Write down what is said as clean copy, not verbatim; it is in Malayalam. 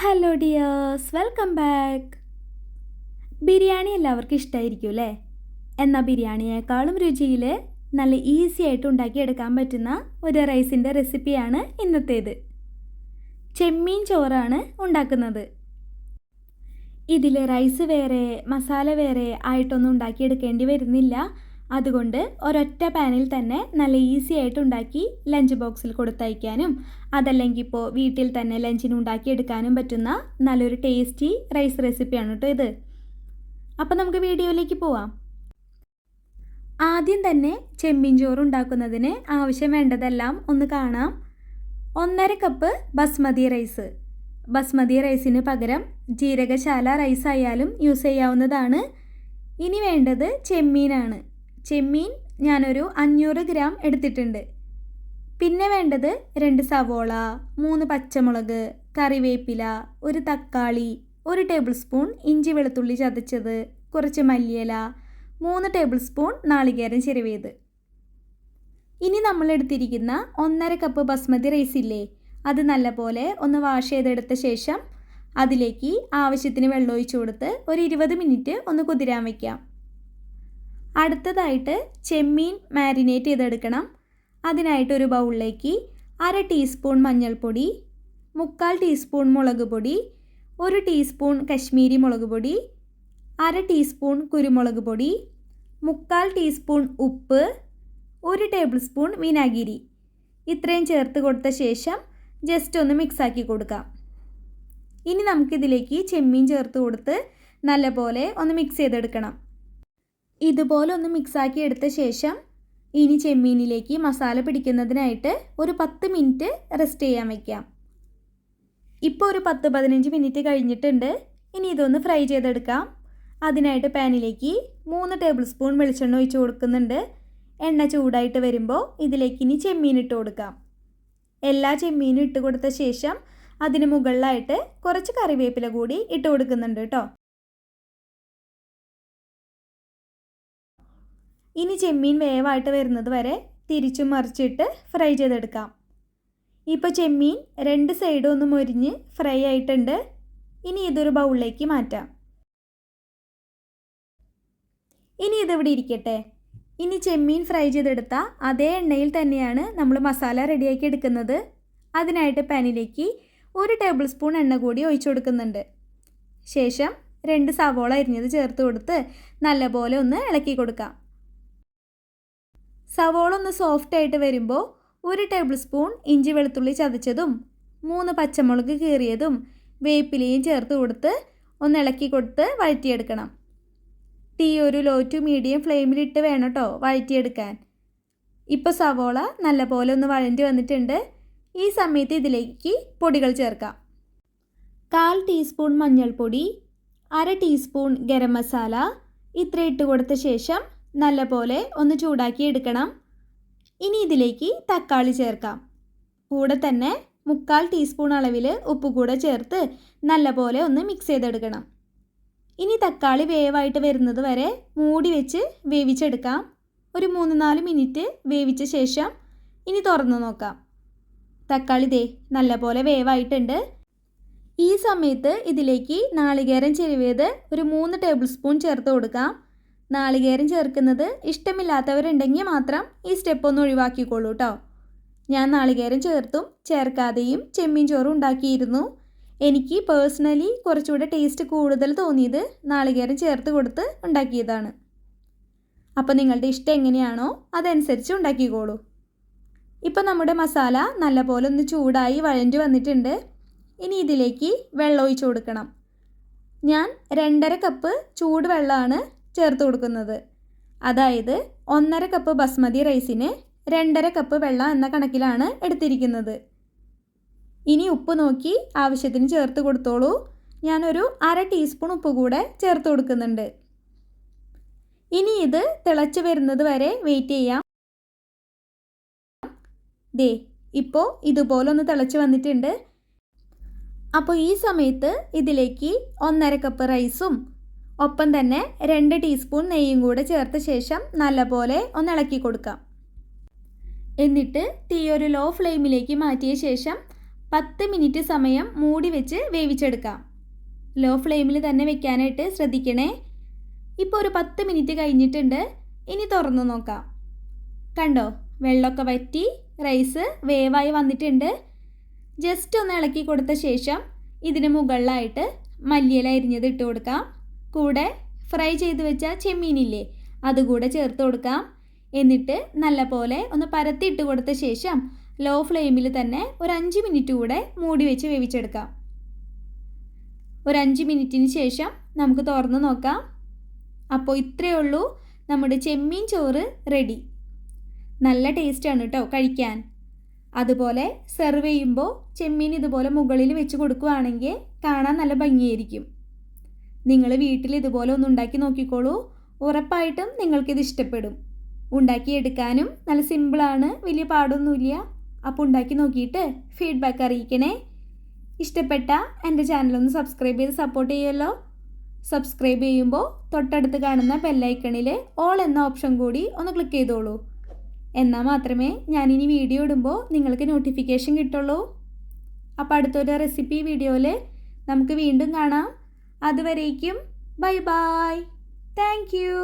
Hello dears, welcome back. Biryani എല്ലാവർക്കും ഇഷ്ടമായിരിക്കും അല്ലേ? എന്നാൽ ബിരിയാണിയേക്കാളും രുചിയിൽ നല്ല ഈസി ആയിട്ട് ഉണ്ടാക്കിയെടുക്കാൻ പറ്റുന്ന ഒരു റൈസിൻ്റെ റെസിപ്പിയാണ് ഇന്നത്തേത്. ചെമ്മീൻ ചോറാണ് ഉണ്ടാക്കുന്നത്. ഇതിൽ റൈസ് വേറെ മസാല വേറെ ആയിട്ടൊന്നും ഉണ്ടാക്കിയെടുക്കേണ്ടി വരുന്നില്ല. അതുകൊണ്ട് ഒരൊറ്റ പാനിൽ തന്നെ നല്ല ഈസി ആയിട്ട് ഉണ്ടാക്കി ലഞ്ച് ബോക്സിൽ കൊടുത്തയക്കാനും അതല്ലെങ്കിൽ ഇപ്പോൾ വീട്ടിൽ തന്നെ ലഞ്ചിന് ഉണ്ടാക്കിയെടുക്കാനും പറ്റുന്ന നല്ലൊരു ടേസ്റ്റി റൈസ് റെസിപ്പിയാണ് കേട്ടോ ഇത്. അപ്പോൾ നമുക്ക് വീഡിയോയിലേക്ക് പോവാം. ആദ്യം തന്നെ ചെമ്മീൻ ചോറ് ഉണ്ടാക്കുന്നതിന് ആവശ്യം വേണ്ടതെല്ലാം ഒന്ന് കാണാം. 1.5 കപ്പ് ബസ്മതി റൈസ്. ബസ്മതി റൈസിന് പകരം ജീരകശാല റൈസ് ആയാലും യൂസ് ചെയ്യാവുന്നതാണ്. ഇനി വേണ്ടത് ചെമ്മീനാണ്. ചെമ്മീൻ ഞാനൊരു 500 ഗ്രാം എടുത്തിട്ടുണ്ട്. പിന്നെ വേണ്ടത് 2 സവോള, 3 പച്ചമുളക്, കറിവേപ്പില, 1 തക്കാളി, 1 ടേബിൾ സ്പൂൺ ഇഞ്ചി വെളുത്തുള്ളി ചതച്ചത്, കുറച്ച് മല്ലിയില, 3 ടേബിൾ സ്പൂൺ നാളികേരം ചിരവിയത്. ഇനി നമ്മൾ എടുത്തിരിക്കുന്ന 1.5 കപ്പ് ബസ്മതി റൈസ് ഇല്ലേ, അത് നല്ലപോലെ ഒന്ന് വാഷ് ചെയ്തെടുത്ത ശേഷം അതിലേക്ക് ആവശ്യത്തിന് വെള്ളം ഒഴിച്ചു കൊടുത്ത് ഒരു 20 മിനിറ്റ് ഒന്ന് കുതിരാൻ വയ്ക്കാം. അടുത്തതായിട്ട് ചെമ്മീൻ മാരിനേറ്റ് ചെയ്തെടുക്കണം. അതിനായിട്ട് ഒരു ബൗളിലേക്ക് 1/2 ടീസ്പൂൺ മഞ്ഞൾപ്പൊടി, 3/4 ടീസ്പൂൺ മുളക് പൊടി, 1 ടീസ്പൂൺ കശ്മീരി മുളക് പൊടി, 1/2 ടീസ്പൂൺ കുരുമുളക് പൊടി, 3/4 ടീസ്പൂൺ ഉപ്പ്, 1 ടേബിൾ സ്പൂൺ വിനാഗിരി ഇത്രയും ചേർത്ത് കൊടുത്ത ശേഷം ജസ്റ്റ് ഒന്ന് മിക്സാക്കി കൊടുക്കാം. ഇനി നമുക്കിതിലേക്ക് ചെമ്മീൻ ചേർത്ത് കൊടുത്ത് നല്ലപോലെ ഒന്ന് മിക്സ് ചെയ്തെടുക്കണം. ഇതുപോലെ ഒന്ന് മിക്സാക്കി എടുത്ത ശേഷം ഇനി ചെമ്മീനിലേക്ക് മസാല പിടിക്കുന്നതിനായിട്ട് ഒരു 10 മിനിറ്റ് റെസ്റ്റ് ചെയ്യാൻ വയ്ക്കാം. ഇപ്പോൾ ഒരു 10-15 മിനിറ്റ് കഴിഞ്ഞിട്ടുണ്ട്. ഇനി ഇതൊന്ന് ഫ്രൈ ചെയ്തെടുക്കാം. അതിനായിട്ട് പാനിലേക്ക് 3 ടേബിൾ സ്പൂൺ വെളിച്ചെണ്ണ ഒഴിച്ച് കൊടുക്കുന്നുണ്ട്. എണ്ണ ചൂടായിട്ട് വരുമ്പോൾ ഇതിലേക്ക് ഇനി ചെമ്മീൻ ഇട്ട് കൊടുക്കാം. എല്ലാ ചെമ്മീനും ഇട്ട് കൊടുത്ത ശേഷം അതിന് മുകളിലായിട്ട് കുറച്ച് കറിവേപ്പില കൂടി ഇട്ട് കൊടുക്കുന്നുണ്ട് കേട്ടോ. ഇനി ചെമ്മീൻ വേവായിട്ട് വരുന്നത് വരെ തിരിച്ചും മറിച്ചിട്ട് ഫ്രൈ ചെയ്തെടുക്കാം. ഇപ്പോൾ ചെമ്മീൻ 2 സൈഡും ഒന്ന് മൊരിഞ്ഞ് ഫ്രൈ ആയിട്ടുണ്ട്. ഇനി ഇതൊരു ബൗളിലേക്ക് മാറ്റാം. ഇനി ഇതിവിടെ ഇരിക്കട്ടെ. ഇനി ചെമ്മീൻ ഫ്രൈ ചെയ്തെടുത്ത അതേ എണ്ണയിൽ തന്നെയാണ് നമ്മൾ മസാല റെഡിയാക്കി എടുക്കുന്നത്. അതിനായിട്ട് പാനിലേക്ക് 1 ടേബിൾ സ്പൂൺ എണ്ണ കൂടി ഒഴിച്ചു കൊടുക്കുന്നുണ്ട്. ശേഷം 2 സവോള അരിഞ്ഞത് ചേർത്ത് കൊടുത്ത് നല്ലപോലെ ഒന്ന് ഇളക്കി കൊടുക്കാം. സവോള ഒന്ന് സോഫ്റ്റ് ആയിട്ട് വരുമ്പോൾ 1 ടേബിൾ സ്പൂൺ ഇഞ്ചി വെളുത്തുള്ളി ചതച്ചതും 3 പച്ചമുളക് കീറിയതും വേപ്പിലയും ചേർത്ത് കൊടുത്ത് ഒന്ന് ഇളക്കി കൊടുത്ത് വഴറ്റിയെടുക്കണം. തീ ഒരു ലോ ടു മീഡിയം ഫ്ലെയിമിലിട്ട് വേണം കേട്ടോ വഴറ്റിയെടുക്കാൻ. ഇപ്പോൾ സവോള നല്ലപോലെ ഒന്ന് വഴറ്റി വന്നിട്ടുണ്ട്. ഈ സമയത്ത് ഇതിലേക്ക് പൊടികൾ ചേർക്കാം. 1/4 ടീസ്പൂൺ മഞ്ഞൾപ്പൊടി, 1/2 ടീസ്പൂൺ ഗരം മസാല ഇത്ര ഇട്ട് കൊടുത്ത ശേഷം നല്ലപോലെ ഒന്ന് ചൂടാക്കി എടുക്കണം. ഇനി ഇതിലേക്ക് തക്കാളി ചേർക്കാം. കൂടെ തന്നെ 3/4 ടീസ്പൂൺ അളവിൽ ഉപ്പ് കൂടെ ചേർത്ത് നല്ലപോലെ ഒന്ന് മിക്സ് ചെയ്തെടുക്കണം. ഇനി തക്കാളി വേവായിട്ട് വരുന്നത് വരെ മൂടി വെച്ച് വേവിച്ചെടുക്കാം. ഒരു 3-4 മിനിറ്റ് വേവിച്ച ശേഷം ഇനി തുറന്നു നോക്കാം. തക്കാളി നല്ലപോലെ വേവായിട്ടുണ്ട്. ഈ സമയത്ത് ഇതിലേക്ക് നാളികേരം ചിരവിയത് ഒരു 3 ടേബിൾ സ്പൂൺ ചേർത്ത് കൊടുക്കാം. നാളികേരം ചേർക്കുന്നത് ഇഷ്ടമില്ലാത്തവരുണ്ടെങ്കിൽ മാത്രം ഈ സ്റ്റെപ്പ് ഒന്ന് ഒഴിവാക്കിക്കോളൂ കേട്ടോ. ഞാൻ നാളികേരം ചേർത്തും ചേർക്കാതെയും ചെമ്മീൻ ചോറ് ഉണ്ടാക്കിയിരുന്നു. എനിക്ക് പേഴ്സണലി കുറച്ചുകൂടെ ടേസ്റ്റ് കൂടുതൽ തോന്നിയത് നാളികേരം ചേർത്ത് കൊടുത്ത് ഉണ്ടാക്കിയതാണ്. അപ്പോൾ നിങ്ങളുടെ ഇഷ്ടം എങ്ങനെയാണോ അതനുസരിച്ച് ഉണ്ടാക്കിക്കോളൂ. ഇപ്പോൾ നമ്മുടെ മസാല നല്ലപോലെ ഒന്ന് ചൂടായി വഴഞ്ഞു വന്നിട്ടുണ്ട്. ഇനി ഇതിലേക്ക് വെള്ളം ഒഴിച്ച് കൊടുക്കണം. ഞാൻ 2.5 കപ്പ് ചൂട് വെള്ളമാണ് ചേർത്ത് കൊടുക്കുന്നത്. അതായത് 1.5 കപ്പ് ബസ്മതി റൈസിന് 2.5 കപ്പ് വെള്ളം എന്ന കണക്കിലാണ് എടുത്തിരിക്കുന്നത്. ഇനി ഉപ്പ് നോക്കി ആവശ്യത്തിന് ചേർത്ത് കൊടുത്തോളൂ. ഞാനൊരു 1/2 ടീസ്പൂൺ ഉപ്പ് കൂടെ ചേർത്ത് കൊടുക്കുന്നുണ്ട്. ഇനി ഇത് തിളച്ച് വരുന്നത് വരെ വെയിറ്റ് ചെയ്യാം. ഇപ്പോൾ ഇതുപോലൊന്ന് തിളച്ച് വന്നിട്ടുണ്ട്. അപ്പോൾ ഈ സമയത്ത് ഇതിലേക്ക് 1.5 കപ്പ് റൈസും ഒപ്പം തന്നെ 2 ടീസ്പൂൺ നെയ്യും കൂടെ ചേർത്ത ശേഷം നല്ലപോലെ ഒന്ന് ഇളക്കി കൊടുക്കാം. എന്നിട്ട് തീ ഒരു ലോ ഫ്ലെയിമിലേക്ക് മാറ്റിയ ശേഷം 10 മിനിറ്റ് സമയം മൂടി വെച്ച് വേവിച്ചെടുക്കാം. ലോ ഫ്ലെയിമിൽ തന്നെ വെക്കാനായിട്ട് ശ്രദ്ധിക്കണേ. ഇപ്പോൾ ഒരു 10 മിനിറ്റ് കഴിഞ്ഞിട്ടുണ്ട്. ഇനി തുറന്നു നോക്കാം. കണ്ടോ, വെള്ളമൊക്കെ വറ്റി റൈസ് വേവായി വന്നിട്ടുണ്ട്. ജസ്റ്റ് ഒന്ന് ഇളക്കി കൊടുത്ത ശേഷം ഇതിന് മുകളിലായിട്ട് മല്ലിയില അരിഞ്ഞത് ഇട്ട് കൊടുക്കാം. കൂടെ ഫ്രൈ ചെയ്ത് വെച്ച ചെമ്മീനില്ലേ, അതുകൂടെ ചേർത്ത് കൊടുക്കാം. എന്നിട്ട് നല്ലപോലെ ഒന്ന് പരത്തിയിട്ട് കൊടുത്ത ശേഷം ലോ ഫ്ലെയിമിൽ തന്നെ ഒരു 5 മിനിറ്റ് കൂടെ മൂടി വെച്ച് വേവിച്ചെടുക്കാം. ഒരു 5 മിനിറ്റിന് ശേഷം നമുക്ക് തുറന്ന് നോക്കാം. അപ്പോൾ ഇത്രയേ ഉള്ളൂ, നമ്മുടെ ചെമ്മീൻ ചോറ് റെഡി. നല്ല ടേസ്റ്റാണ് കേട്ടോ കഴിക്കാൻ. അതുപോലെ സെർവ് ചെയ്യുമ്പോൾ ചെമ്മീൻ ഇതുപോലെ മുകളിൽ വെച്ച് കൊടുക്കുകയാണെങ്കിൽ കാണാൻ നല്ല ഭംഗിയായിരിക്കും. നിങ്ങൾ വീട്ടിൽ ഇതുപോലെ ഒന്ന് ഉണ്ടാക്കി നോക്കിക്കോളൂ. ഉറപ്പായിട്ടും നിങ്ങൾക്കിത് ഇഷ്ടപ്പെടും. ഉണ്ടാക്കിയെടുക്കാനും നല്ല സിമ്പിളാണ്, വലിയ പാടൊന്നുമില്ല. അപ്പോൾ ഉണ്ടാക്കി നോക്കിയിട്ട് ഫീഡ്ബാക്ക് അറിയിക്കണേ. ഇഷ്ടപ്പെട്ട എൻ്റെ ചാനലൊന്ന് സബ്സ്ക്രൈബ് ചെയ്ത് സപ്പോർട്ട് ചെയ്യുമല്ലോ. സബ്സ്ക്രൈബ് ചെയ്യുമ്പോൾ തൊട്ടടുത്ത് കാണുന്ന ബെല്ലൈക്കണിൽ ഓൾ എന്ന ഓപ്ഷൻ കൂടി ഒന്ന് ക്ലിക്ക് ചെയ്തോളൂ. എന്നാൽ മാത്രമേ ഞാനിനി വീഡിയോ ഇടുമ്പോൾ നിങ്ങൾക്ക് നോട്ടിഫിക്കേഷൻ കിട്ടുള്ളൂ. അപ്പോൾ അടുത്തൊരു റെസിപ്പി വീഡിയോയിൽ നമുക്ക് വീണ്ടും കാണാം. അതുവരേക്കും ബൈ ബൈ. Thank you.